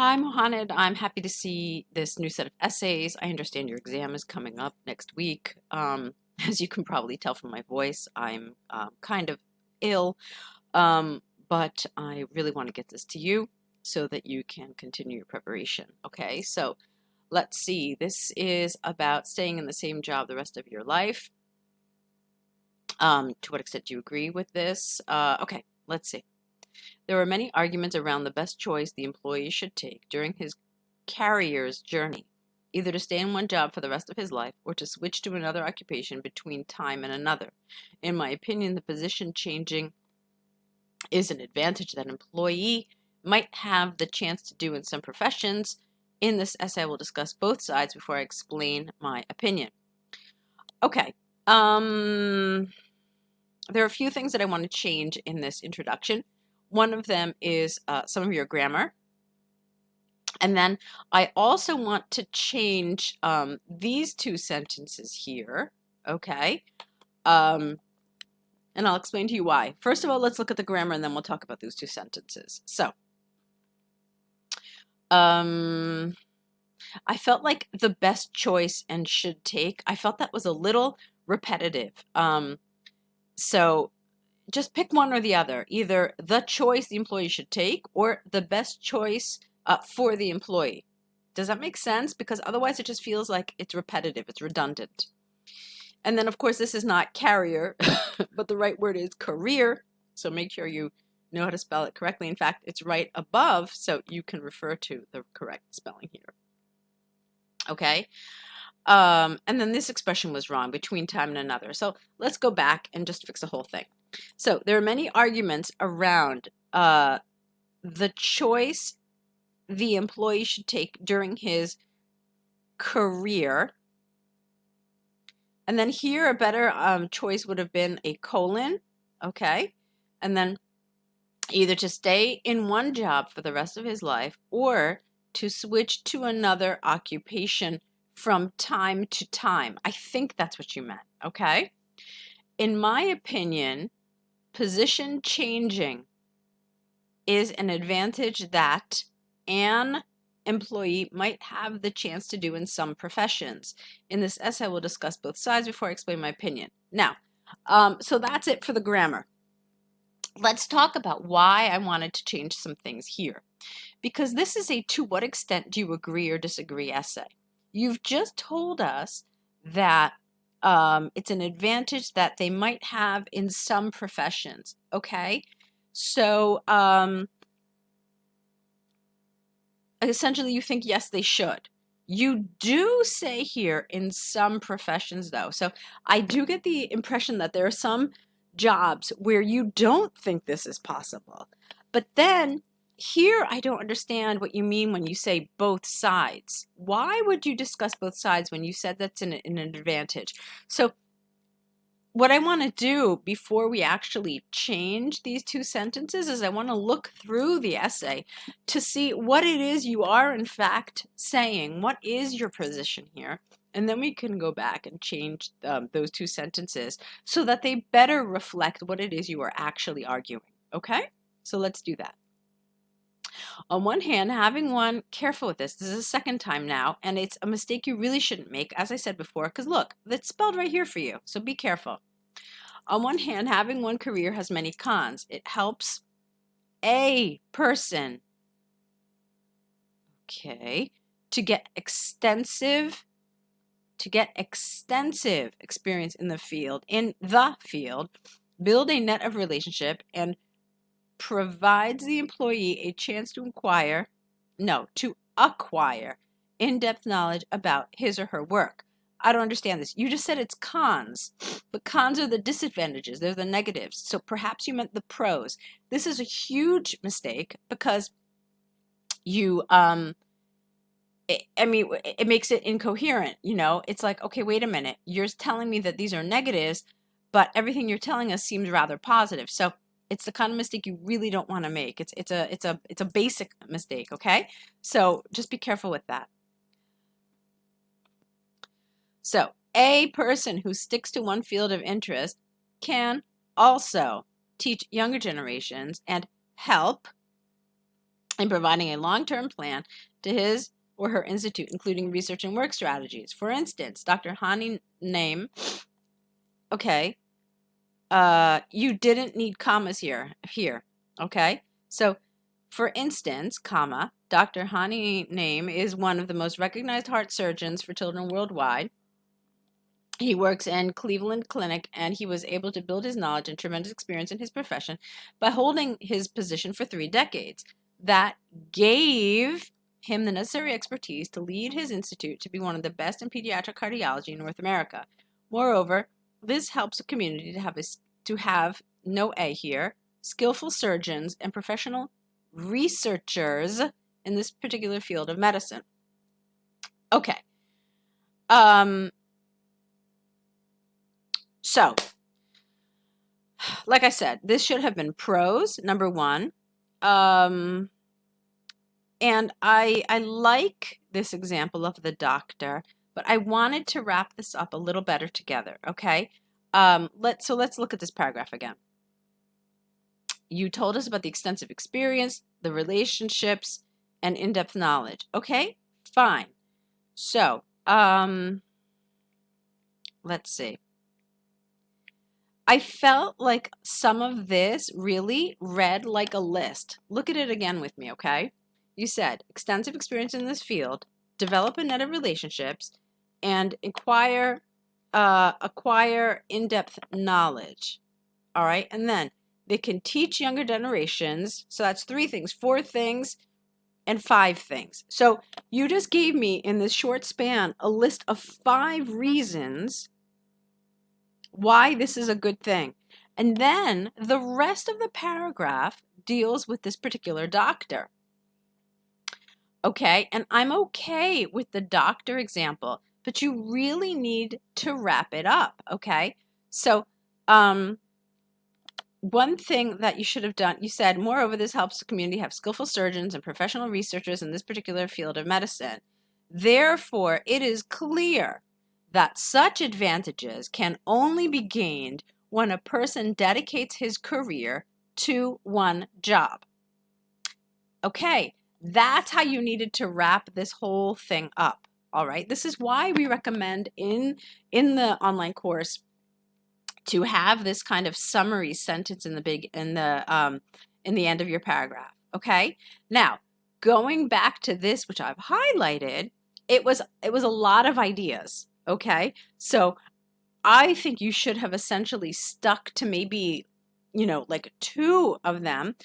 Hi, Mohaned. I'm happy to see this new set of essays. I understand your exam is coming up next week. As you can probably tell from my voice, I'm kind of ill, um, but I really want to get this to you so that you can continue your preparation. Okay, so let's see. This is about staying in the same job the rest of your life. To what extent do you agree with this? Okay, let's see. There are many arguments around the best choice the employee should take during his carrier's journey, either to stay in one job for the rest of his life or to switch to another occupation between time and another. In my opinion, the position changing is an advantage that an employee might have the chance to do in some professions. In this essay, I will discuss both sides before I explain my opinion. Okay. There are a few things that I want to change in this introduction. One of them is some of your grammar. And then I also want to change these two sentences here, okay? And I'll explain to you why. First of all, let's look at the grammar and then we'll talk about those two sentences. So, I felt like the best choice and should take, I felt that was a little repetitive. So just pick one or the other, either the choice the employee should take or the best choice for the employee. Does that make sense? Because otherwise it just feels like it's repetitive, it's redundant. And then, of course, this is not carrier, but the right word is career. So make sure you know how to spell it correctly. In fact, it's right above, so you can refer to the correct spelling here. Okay? And then this expression was wrong, between time and another. So let's go back and just fix the whole thing. So there are many arguments around the choice the employee should take during his career. And then here a better choice would have been a colon, okay? And then either to stay in one job for the rest of his life or to switch to another occupation from time to time. I think that's what you meant, okay? In my opinion, position changing is an advantage that an employee might have the chance to do in some professions. In this essay, we'll discuss both sides before I explain my opinion. Now, so that's it for the grammar. Let's talk about why I wanted to change some things here. Because this is a to what extent do you agree or disagree essay. You've just told us that it's an advantage that they might have in some professions, okay? So essentially you think yes, they should. You do say here in some professions though. So I do get the impression that there are some jobs where you don't think this is possible. But then here I don't understand what you mean when you say both sides. Why would you discuss both sides when you said that's an advantage? So what I want to do before we actually change these two sentences is I want to look through the essay to see what it is you are in fact saying. What is your position here? And then we can go back and change those two sentences so that they better reflect what it is you are actually arguing. Okay? So let's do that. On one hand, careful with this is the second time now, and it's a mistake you really shouldn't make, as I said before, because look, it's spelled right here for you, so be careful. On one hand, having one career has many cons. It helps a person, okay, to get extensive experience in the field, build a net of relationship, and provides the employee a chance to acquire in-depth knowledge about his or her work. I don't understand this. You just said it's cons, but cons are the disadvantages. They're the negatives. So perhaps you meant the pros. This is a huge mistake because you, it makes it incoherent. You know, it's like, okay, wait a minute. You're telling me that these are negatives, but everything you're telling us seems rather positive. So it's the kind of mistake you really don't want to make. It's a basic mistake, okay? So just be careful with that. So a person who sticks to one field of interest can also teach younger generations and help in providing a long-term plan to his or her institute, including research and work strategies. For instance, Dr. Hani name, okay, you didn't need commas here, okay? So, for instance, comma, Dr. Hani name is one of the most recognized heart surgeons for children worldwide. He works in Cleveland Clinic, and he was able to build his knowledge and tremendous experience in his profession by holding his position for 3 decades. That gave him the necessary expertise to lead his institute to be one of the best in pediatric cardiology in North America. Moreover, this helps a community to have no A here, skillful surgeons and professional researchers in this particular field of medicine. Okay. So, like I said, this should have been prose, number one. And I like this example of the doctor, but I wanted to wrap this up a little better together, okay? Let's look at this paragraph again. You told us about the extensive experience, the relationships, and in-depth knowledge. Okay, fine. So, let's see. I felt like some of this really read like a list. Look at it again with me, okay? You said extensive experience in this field, develop a net of relationships, and acquire in-depth knowledge. All right, and then they can teach younger generations. So that's 3 things, 4 things, and 5 things. So you just gave me in this short span a list of 5 reasons why this is a good thing. And then the rest of the paragraph deals with this particular doctor. Okay, and I'm okay with the doctor example, but you really need to wrap it up, okay? So, one thing that you should have done, you said, moreover, this helps the community have skillful surgeons and professional researchers in this particular field of medicine. Therefore, it is clear that such advantages can only be gained when a person dedicates his career to one job. Okay, that's how you needed to wrap this whole thing up. All right, this is why we recommend in the online course to have this kind of summary sentence in the end of your paragraph. Okay, now going back to this, which I've highlighted, it was a lot of ideas. Okay, so I think you should have essentially stuck to maybe, like 2 of them,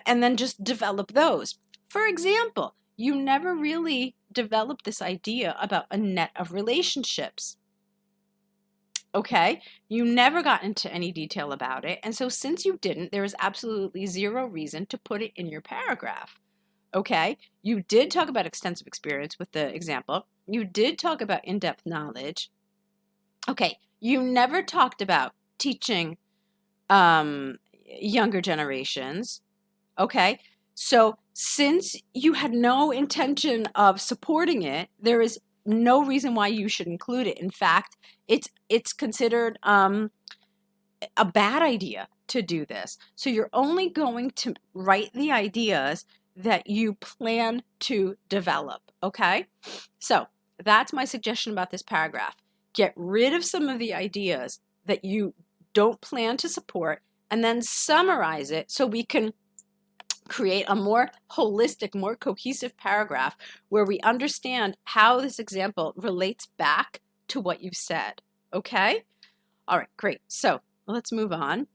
and then just develop those. For example, you never really developed this idea about a net of relationships. Okay, you never got into any detail about it. And so since you didn't, there is absolutely 0 reason to put it in your paragraph. Okay, you did talk about extensive experience with the example. You did talk about in-depth knowledge. Okay, you never talked about teaching younger generations. Okay, so since you had no intention of supporting it, there is no reason why you should include it. In fact, it's considered a bad idea to do this. So you're only going to write the ideas that you plan to develop, okay? So that's my suggestion about this paragraph. Get rid of some of the ideas that you don't plan to support and then summarize it so we can create a more holistic, more cohesive paragraph where we understand how this example relates back to what you've said. Okay? All right, great. So let's move on.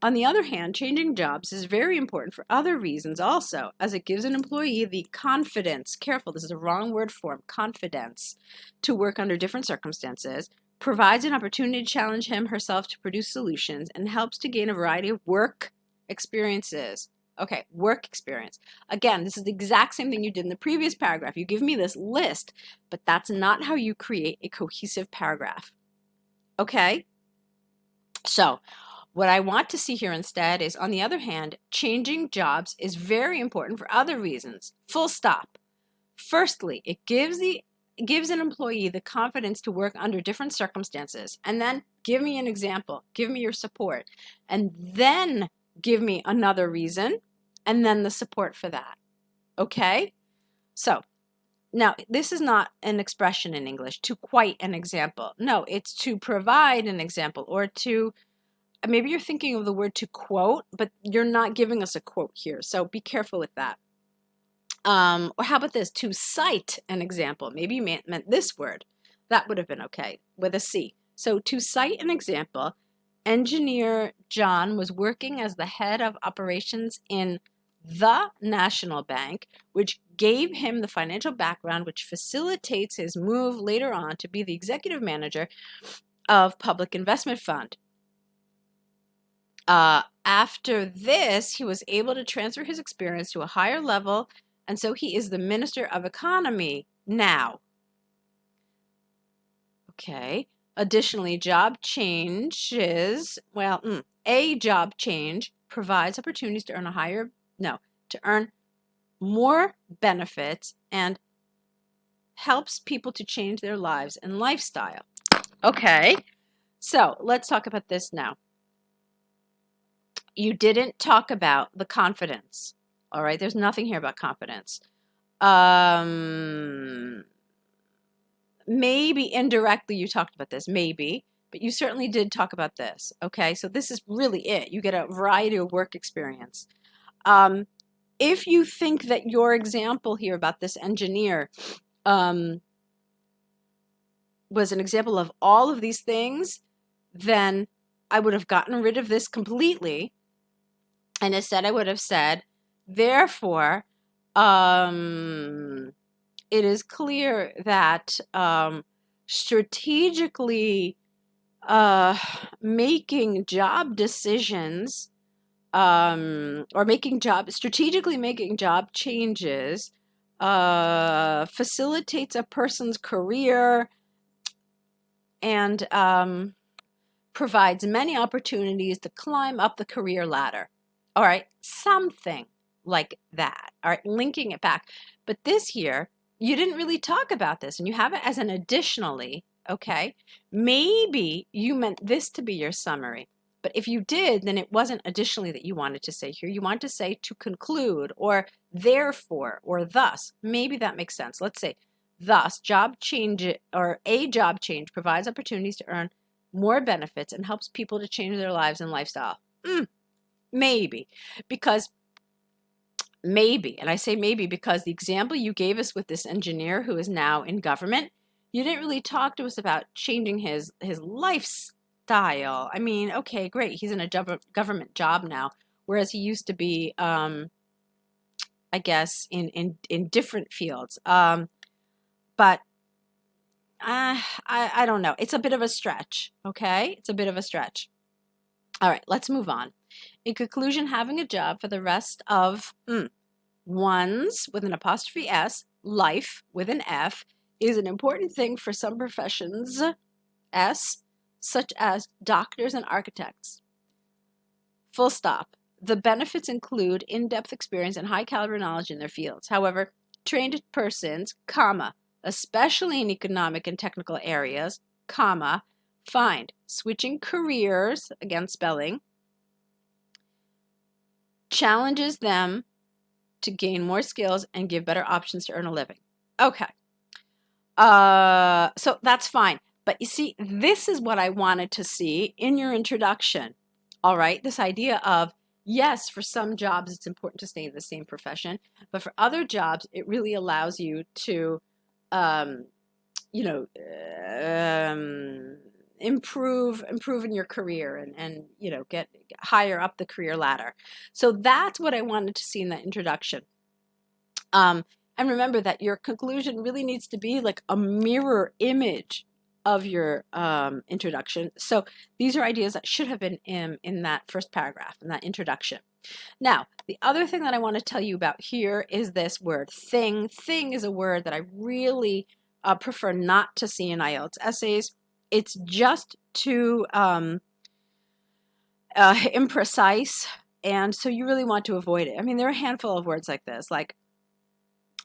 On the other hand, changing jobs is very important for other reasons also, as it gives an employee the confidence, careful, this is a wrong word form, confidence, to work under different circumstances, provides an opportunity to challenge him herself to produce solutions, and helps to gain a variety of work experiences. Okay, work experience. Again, this is the exact same thing you did in the previous paragraph. You give me this list, but that's not how you create a cohesive paragraph. Okay? So, what I want to see here instead is, on the other hand, changing jobs is very important for other reasons. Full stop. Firstly, it gives an employee the confidence to work under different circumstances. And then give me an example. Give me your support. And then give me another reason, and then the support for that. Okay? So, now, this is not an expression in English, to quite an example. No, it's to provide an example, or to, maybe you're thinking of the word to quote, but you're not giving us a quote here. So be careful with that. Or how about this? To cite an example. Maybe you meant this word. That would have been okay with a C. So to cite an example, engineer John was working as the head of operations in the National Bank, which gave him the financial background which facilitates his move later on to be the executive manager of Public Investment Fund. After this, he was able to transfer his experience to a higher level, and so he is the Minister of Economy now. Okay. Additionally, job changes, well, a job change provides opportunities to earn more benefits and helps people to change their lives and lifestyle. Okay. So let's talk about this now. You didn't talk about the confidence. All right. There's nothing here about confidence. Maybe indirectly you talked about this, maybe, but you certainly did talk about this. Okay, so this is really it. You get a variety of work experience. If you think that your example here about this engineer was an example of all of these things, then I would have gotten rid of this completely, and instead I would have said, therefore, it is clear that strategically making job decisions or strategically making job changes facilitates a person's career and provides many opportunities to climb up the career ladder. All right, something like that. All right, linking it back. But this here, you didn't really talk about this, and you have it as an additionally, okay? Maybe you meant this to be your summary, but if you did, then it wasn't additionally that you wanted to say here. You wanted to say to conclude, or therefore, or thus. Maybe that makes sense. Let's say, thus, job change, or a job change provides opportunities to earn more benefits and helps people to change their lives and lifestyle. Maybe, because maybe, and I say maybe because the example you gave us with this engineer who is now in government, you didn't really talk to us about changing his lifestyle. I mean, okay, great, he's in a government job now, whereas he used to be, I guess, in different fields. But I don't know. It's a bit of a stretch, okay? It's a bit of a stretch. All right, let's move on. In conclusion, having a job for the rest of one's, with an apostrophe S, life with an F, is an important thing for some professions, S, such as doctors and architects. Full stop. The benefits include in-depth experience and high caliber knowledge in their fields. However, trained persons, comma, especially in economic and technical areas, comma, find switching careers, again spelling, challenges them to gain more skills and give better options to earn a living. Okay. So that's fine. But you see, this is what I wanted to see in your introduction. All right. This idea of, yes, for some jobs, it's important to stay in the same profession, but for other jobs, it really allows you to, improve in your career and get higher up the career ladder. So that's what I wanted to see in that introduction. And remember that your conclusion really needs to be like a mirror image of your introduction. So these are ideas that should have been in that first paragraph, in that introduction. Now, the other thing that I want to tell you about here is this word thing. Thing is a word that I really prefer not to see in IELTS essays. It's just too imprecise, and so you really want to avoid it. I mean, there are a handful of words like this, like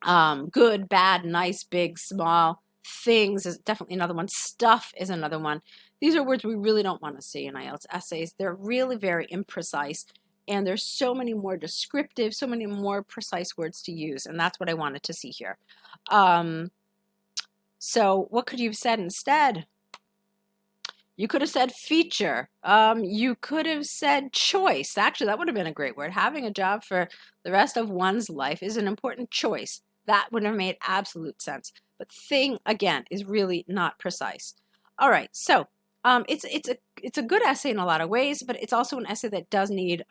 good, bad, nice, big, small. Things is definitely another one. Stuff is another one. These are words we really don't want to see in IELTS essays. They're really very imprecise, and there's so many more descriptive, so many more precise words to use, and that's what I wanted to see here. So what could you have said instead? You could have said feature. You could have said choice. Actually, that would have been a great word. Having a job for the rest of one's life is an important choice. That would have made absolute sense. But thing, again, is really not precise. All right, so it's a good essay in a lot of ways, but it's also an essay that does need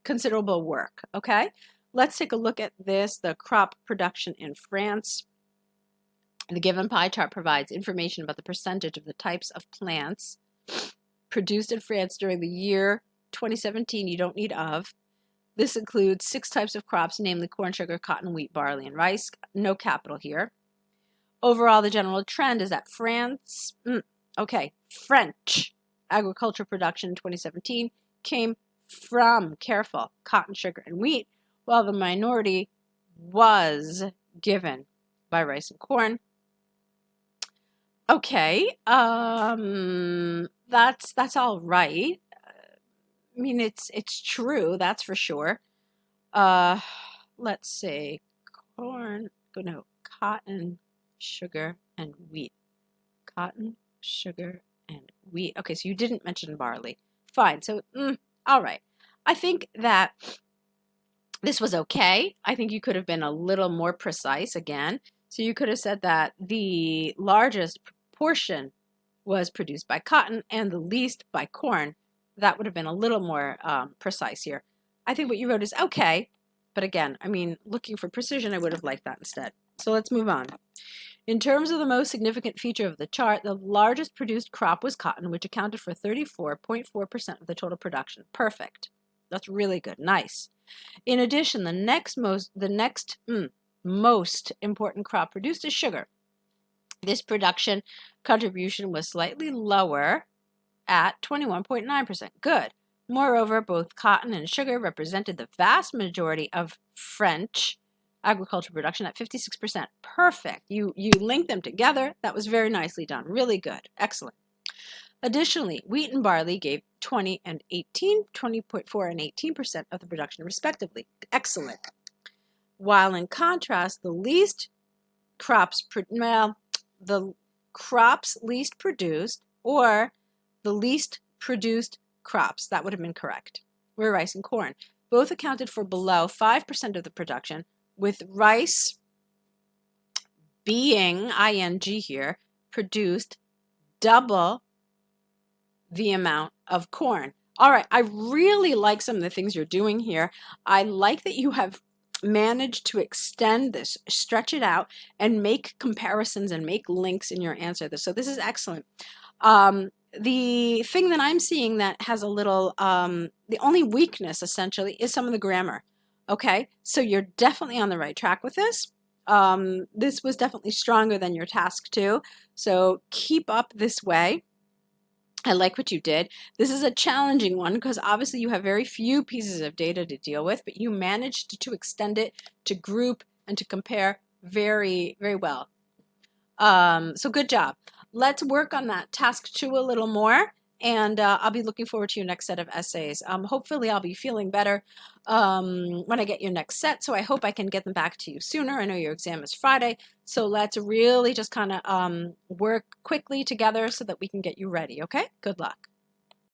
considerable work, okay? Let's take a look at this, the crop production in France. The given pie chart provides information about the percentage of the types of plants produced in France during the year 2017. You don't need of. This includes 6 types of crops, namely corn, sugar, cotton, wheat, barley, and rice. No capital here. Overall, the general trend is that French agriculture production in 2017 came from, careful, cotton, sugar, and wheat, while the minority was given by rice and corn. Okay, that's all right. I mean, it's true, that's for sure. Let's see, cotton, sugar, and wheat. Cotton, sugar, and wheat. Okay, so you didn't mention barley. Fine, so, all right. I think that this was okay. I think you could have been a little more precise again. So you could have said that the largest portion was produced by cotton and the least by corn. That would have been a little more precise here. I think what you wrote is okay, but again, I mean, looking for precision, I would have liked that instead. So let's move on. In terms of the most significant feature of the chart, the largest produced crop was cotton, which accounted for 34.4% of the total production. Perfect. That's really good. Nice. In addition, the next most important crop produced is sugar. This production contribution was slightly lower at 21.9%. Good. Moreover, both cotton and sugar represented the vast majority of French agriculture production at 56%. Perfect. You linked them together. That was very nicely done. Really good. Excellent. Additionally, wheat and barley gave 20.4 and 18% of the production respectively. Excellent. While in contrast, the crops least produced, or the least produced crops, that would have been correct, were rice and corn. Both accounted for below 5% of the production, with rice being, ing here, produced double the amount of corn. All right, I really like some of the things you're doing here. I like that you have managed to extend this, stretch it out, and make comparisons and make links in your answer. So this is excellent. The thing that I'm seeing that has a little, the only weakness essentially is some of the grammar. Okay, so you're definitely on the right track with this. This was definitely stronger than your task 2, so keep up this way. I like what you did. This is a challenging one because obviously you have very few pieces of data to deal with, but you managed to extend it, to group, and to compare very, very well. So good job. Let's work on that task 2 a little more, and I'll be looking forward to your next set of essays. Hopefully I'll be feeling better when I get your next set, so I hope I can get them back to you sooner. I know your exam is Friday, so let's really just kind of work quickly together so that we can get you ready, okay? Good luck.